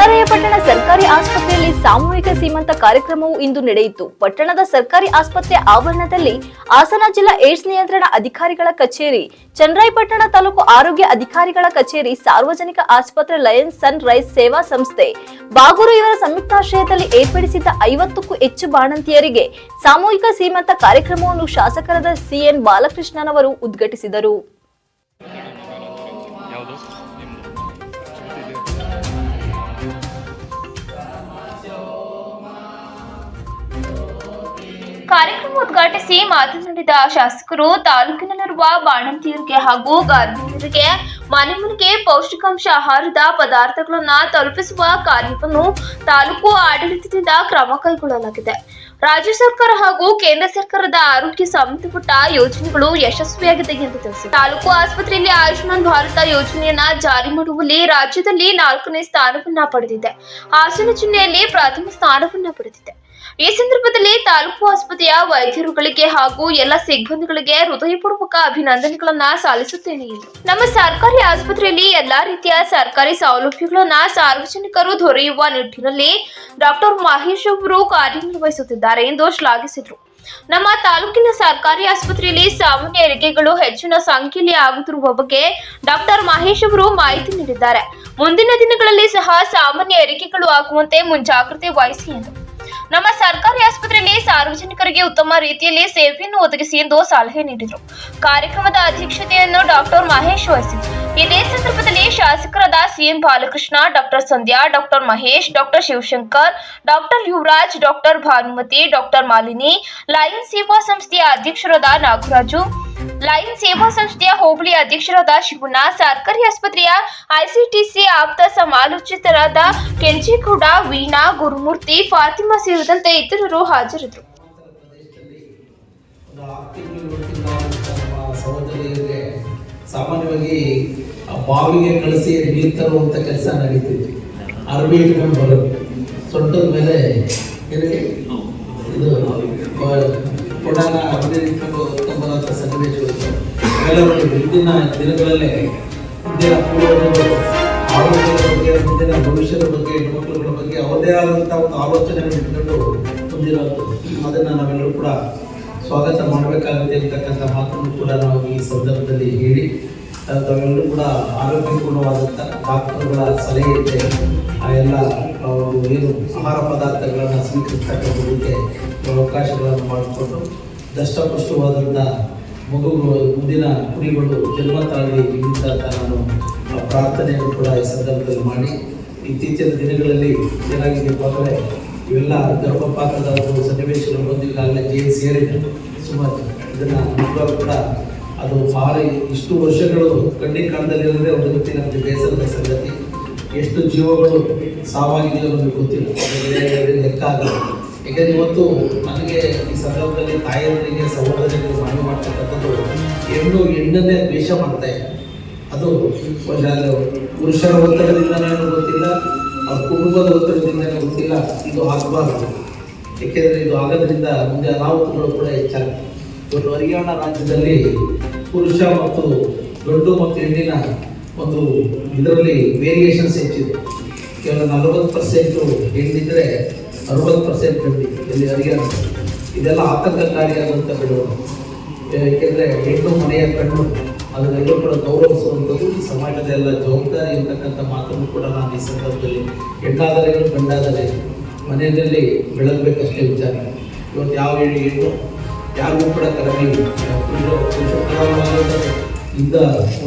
ಚನ್ನರಾಯಪಟ್ಟಣ ಸರ್ಕಾರಿ ಆಸ್ಪತ್ರೆಯಲ್ಲಿ ಸಾಮೂಹಿಕ ಸೀಮಂತ ಕಾರ್ಯಕ್ರಮವು ಇಂದು ನಡೆಯಿತು. ಪಟ್ಟಣದ ಸರ್ಕಾರಿ ಆಸ್ಪತ್ರೆ ಆವರಣದಲ್ಲಿ ಹಾಸನ ಜಿಲ್ಲಾ ಏಡ್ಸ್ ನಿಯಂತ್ರಣ ಅಧಿಕಾರಿಗಳ ಕಚೇರಿ, ಚನ್ನರಾಯಪಟ್ಟಣ ತಾಲೂಕು ಆರೋಗ್ಯ ಅಧಿಕಾರಿಗಳ ಕಚೇರಿ, ಸಾರ್ವಜನಿಕ ಆಸ್ಪತ್ರೆ, ಲಯನ್ಸ್ ಸನ್ ರೈಸ್ ಸೇವಾ ಸಂಸ್ಥೆ ಬಾಗೂರು ಇವರ ಸಂಯುಕ್ತಾಶ್ರಯದಲ್ಲಿ ಏರ್ಪಡಿಸಿದ್ದ 50ಕ್ಕೂ ಹೆಚ್ಚು ಬಾಣಂತಿಯರಿಗೆ ಸಾಮೂಹಿಕ ಸೀಮಂತ ಕಾರ್ಯಕ್ರಮವನ್ನು ಶಾಸಕರಾದ ಸಿಎನ್ ಬಾಲಕೃಷ್ಣನವರು ಉದ್ಘಾಟಿಸಿದರು. ಕಾರ್ಯಕ್ರಮ ಉದ್ಘಾಟಿಸಿ ಮಾತನಾಡಿದ ಶಾಸಕರು, ತಾಲೂಕಿನಲ್ಲಿರುವ ಬಾಣಂತಿಯರಿಗೆ ಹಾಗೂ ಗರ್ಭಿಣಿಯರಿಗೆ ಮನೆ ಮನೆಗೆ ಪೌಷ್ಟಿಕಾಂಶ ಆಹಾರದ ಪದಾರ್ಥಗಳನ್ನು ತಲುಪಿಸುವ ಕಾರ್ಯವನ್ನು ತಾಲೂಕು ಆಡಳಿತದಿಂದ ಕ್ರಮ ಕೈಗೊಳ್ಳಲಾಗಿದೆ. ರಾಜ್ಯ ಸರ್ಕಾರ ಹಾಗೂ ಕೇಂದ್ರ ಸರ್ಕಾರದ ಆರೋಗ್ಯ ಸಂಬಂಧಪಟ್ಟ ಯೋಜನೆಗಳು ಯಶಸ್ವಿಯಾಗಿದೆ ಎಂದು ತಿಳಿಸಿದರು. ತಾಲೂಕು ಆಸ್ಪತ್ರೆಯಲ್ಲಿ ಆಯುಷ್ಮಾನ್ ಭಾರತ ಯೋಜನೆಯನ್ನ ಜಾರಿ ಮಾಡುವಲ್ಲಿ ರಾಜ್ಯದಲ್ಲಿ 4ನೇ ಸ್ಥಾನವನ್ನ ಪಡೆದಿದೆ. ಹಾಸನ ಜಿಲ್ಲೆಯಲ್ಲಿ ಪ್ರಥಮ ಸ್ಥಾನವನ್ನ ಪಡೆದಿದೆ. ಈ ಸಂದರ್ಭದಲ್ಲಿ ತಾಲೂಕು ಆಸ್ಪತ್ರೆಯ ವೈದ್ಯರುಗಳಿಗೆ ಹಾಗೂ ಎಲ್ಲ ಸಿಬ್ಬಂದಿಗಳಿಗೆ ಹೃದಯಪೂರ್ವಕ ಅಭಿನಂದನೆಗಳನ್ನ ಸಲ್ಲಿಸುತ್ತೇನೆ ಎಂದು. ನಮ್ಮ ಸರ್ಕಾರಿ ಆಸ್ಪತ್ರೆಯಲ್ಲಿ ಎಲ್ಲಾ ರೀತಿಯ ಸರ್ಕಾರಿ ಸೌಲಭ್ಯಗಳನ್ನ ಸಾರ್ವಜನಿಕರು ದೊರೆಯುವ ನಿಟ್ಟಿನಲ್ಲಿ ಡಾಕ್ಟರ್ ಮಹೇಶ್ ಅವರು ಕಾರ್ಯನಿರ್ವಹಿಸುತ್ತಿದ್ದಾರೆ ಎಂದು ಶ್ಲಾಘಿಸಿದರು. ನಮ್ಮ ತಾಲೂಕಿನ ಸರ್ಕಾರಿ ಆಸ್ಪತ್ರೆಯಲ್ಲಿ ಸಾಮಾನ್ಯ ಹೆರಿಗೆಗಳು ಹೆಚ್ಚಿನ ಸಂಖ್ಯೆಯಲ್ಲಿ ಆಗುತ್ತಿರುವ ಬಗ್ಗೆ ಡಾಕ್ಟರ್ ಮಹೇಶ್ ಅವರು ಮಾಹಿತಿ ನೀಡಿದ್ದಾರೆ. ಮುಂದಿನ ದಿನಗಳಲ್ಲಿ ಸಹ ಸಾಮಾನ್ಯ ಹೆರಿಗೆಗಳು ಆಗುವಂತೆ ಮುಂಜಾಗ್ರತೆ ವಹಿಸಿ ಎಂದು. ನಮ್ಮ ಸರ್ಕಾರಿ ಆಸ್ಪತ್ರೆಯಲ್ಲಿ ಸಾರ್ವಜನಿಕರಿಗೆ ಉತ್ತಮ ರೀತಿಯಲ್ಲಿ ಸೇವೆಯನ್ನು ಒದಗಿಸಿ ಎಂದು ಸಲಹೆ ನೀಡಿದರು. ಕಾರ್ಯಕ್ರಮದ ಅಧ್ಯಕ್ಷತೆಯನ್ನು ಡಾಕ್ಟರ್ ಮಹೇಶ್ ವಹಿಸಿದರು. ಇದೇ ಸಂದರ್ಭದಲ್ಲಿ ಶಾಸಕರಾದ CM Balakrishna, doctor Sandhya, doctor Mahesh, doctor Shivashankar, doctor Yuvaraj, doctor Bhanumathi, doctor Malini, Lions ಸೇವಾ ಸಂಸ್ಥೆಯ ಅಧ್ಯಕ್ಷರಾದ ನಾಗರಾಜು, ಲಯನ್ಸ್ ಸೇವಾ ಸಂಸ್ಥೆಯ ಹೋಬಳಿ ಅಧ್ಯಕ್ಷರಾದ ಶಿವಣ್ಣ, ಸರ್ಕಾರಿ ಆಸ್ಪತ್ರೆಯ ಐಸಿಟಿಸಿ ಆಪ್ತ ಸಮಾಲೋಚಕರಾದ ಕೆಂಚೇಗೌಡ, ವೀಣಾ, ಗುರುಮೂರ್ತಿ, ಫಾತಿಮಾ ಸೇರಿದಂತೆ ಇತರರು ಹಾಜರಿದ್ದರು. ಸಾಮಾನ್ಯವಾಗಿ ಬಾವಿಗೆ ಕಳಿಸಿ ನೀರು ತರುವಂತ ಕೆಲಸ ನಡೀತಿತ್ತು. ಅರ್ಬಿ ಇಟ್ಕೊಂಡು ಬರೋದು, ಸೊಂಟದ ಮೇಲೆ ಇದು ಕೊಡಾನ ಅರ್ಬಿ ಇಟ್ಕೊಂಡು ಬರುವಂತ ಸನ್ನಿವೇಶಗಳು ಅವೆಲ್ಲ ಇಂದಿನ ದಿನಗಳಲ್ಲೇ ಮುಂದಿನ ಪೂರ್ವಜರು ಆರೋಗ್ಯದ ಬಗ್ಗೆ, ಮುಂದಿನ ಭವಿಷ್ಯದ ಬಗ್ಗೆ, ಹೆಣ್ಮಕ್ಳುಗಳ ಬಗ್ಗೆ ಅವರದೇ ಆದಂತಹ ಒಂದು ಆಲೋಚನೆಯನ್ನು ಇಟ್ಕೊಂಡು ಮುಂದಿರೋದು. ಅದನ್ನು ನಾವೆಲ್ಲರೂ ಕೂಡ ಸ್ವಾಗತ ಮಾಡಬೇಕಾಗುತ್ತೆ ಅಂತಕ್ಕಂಥ ಮಾತನ್ನು ಕೂಡ ನಾವು ಈ ಸಂದರ್ಭದಲ್ಲಿ ಹೇಳಿ, ತಾವೆಲ್ಲರೂ ಕೂಡ ಆರೋಗ್ಯಪೂರ್ಣವಾದಂಥ ಡಾಕ್ಟರ್ಗಳ ಸಲಹೆ ಇದೆ ಆ ಎಲ್ಲ ಏನು ಆಹಾರ ಪದಾರ್ಥಗಳನ್ನು ಸ್ವೀಕರಿಸತಕ್ಕಂಥದಕ್ಕೆ ಅವಕಾಶಗಳನ್ನು ಮಾಡಿಕೊಂಡು ದಷ್ಟಪುಷ್ಟವಾದಂಥ ಮಗುಗಳು, ಮುಂದಿನ ಕುರಿಗಳು ಜನ್ಮ ತಾಳಿ ಅಂತ ನಾನು ಪ್ರಾರ್ಥನೆಯನ್ನು ಕೂಡ ಈ ಸಂದರ್ಭದಲ್ಲಿ ಮಾಡಿ, ಇತ್ತೀಚಿನ ದಿನಗಳಲ್ಲಿ ಏನಾಗಿದೆ ಅಂದರೆ ಇವೆಲ್ಲ ಗರ್ಭಪಾತದ ಒಂದು ಸನ್ನಿವೇಶಗಳು ಬಂದು ಈಗಾಗಲೇ ಜೈಲು ಸೇರಿದೆ ಸುಮಾರು. ಇದನ್ನು ನಿಜವಾಗ್ಲೂ ಕೂಡ ಅದು ಭಾರಿ ಇಷ್ಟು ವರ್ಷಗಳು ಕಣ್ಣಿನ ಕಾಲದಲ್ಲಿರೋದೇ ಒಂದು ರೀತಿ ನಮಗೆ ಬೇಸರದ ಸಂಗತಿ. ಎಷ್ಟು ಜೀವಗಳು ಸಾವಾಗಿದೆಯೋ ನಮಗೆ ಗೊತ್ತಿಲ್ಲ, ಲೆಕ್ಕ ಆಗಲ್ಲ. ಯಾಕೆಂದರೆ ಇವತ್ತು ನನಗೆ ಈ ಸಂದರ್ಭದಲ್ಲಿ ತಾಯಿಯರಿಗೆ, ಸಹೋದರಿಗೆ ಮನವಿ ಮಾಡ್ತಕ್ಕಂಥದ್ದು, ಹೆಣ್ಣನ್ನೇ ದ್ವೇಷ ಮಾಡ್ತಾ ಇದೆ. ಅದು ಪುರುಷರ ಒತ್ತಡದಿಂದನೇ ಗೊತ್ತಿಲ್ಲ, ಅವ್ರ ಕುಟುಂಬದ ಒತ್ತಡದಿಂದನೇ ಗೊತ್ತಿಲ್ಲ. ಇದು ಆಗಬಾರ್ದು. ಏಕೆಂದರೆ ಇದು ಆಗೋದ್ರಿಂದ ಮುಂದೆ ಅನಾಹುತಗಳು ಕೂಡ ಹೆಚ್ಚಾಗ್ತದೆ. ಇವತ್ತು ಹರಿಯಾಣ ರಾಜ್ಯದಲ್ಲಿ ಪುರುಷ ಮತ್ತು ಗಂಡು ಮತ್ತು ಹೆಣ್ಣಿನ ಒಂದು ಇದರಲ್ಲಿ ವೇರಿಯೇಷನ್ಸ್ ಹೆಚ್ಚಿದೆ. ಕೇವಲ 40% ಹೆಣ್ಣಿದ್ರೆ 60% ಗಂಡಿ ಇಲ್ಲಿ ಹರಿಯಾಣ. ಇದೆಲ್ಲ ಆತಂಕಕಾರಿಯಾದಂಥ ಬೆಳವಣಿಗೆ. ಏಕೆಂದರೆ ಹೆಣ್ಣು ಮನೆಯ ಕಣ್ಣು, ಅದನ್ನೆಲ್ಲೂ ಕೂಡ ಗೌರವಿಸುವಂಥದ್ದು ಈ ಸಮಾಜದ ಎಲ್ಲ ಜವಾಬ್ದಾರಿ ಅಂತಕ್ಕಂಥ ಮಾತನ್ನು ಕೂಡ ನಾನು ಈ ಸಂದರ್ಭದಲ್ಲಿ, ಹೆಣ್ಣಾದರೇನು ಗಂಡಾದರೆ ಮನೆಯಲ್ಲಿ ಬೆಳಗಬೇಕಷ್ಟೇ ವಿಚಾರ. ಇವತ್ತು ಯಾವ ಹೆಣ್ಣು ಯಾರಿಗೂ ಕೂಡ ಕಡಿಮೆ ಇಂದ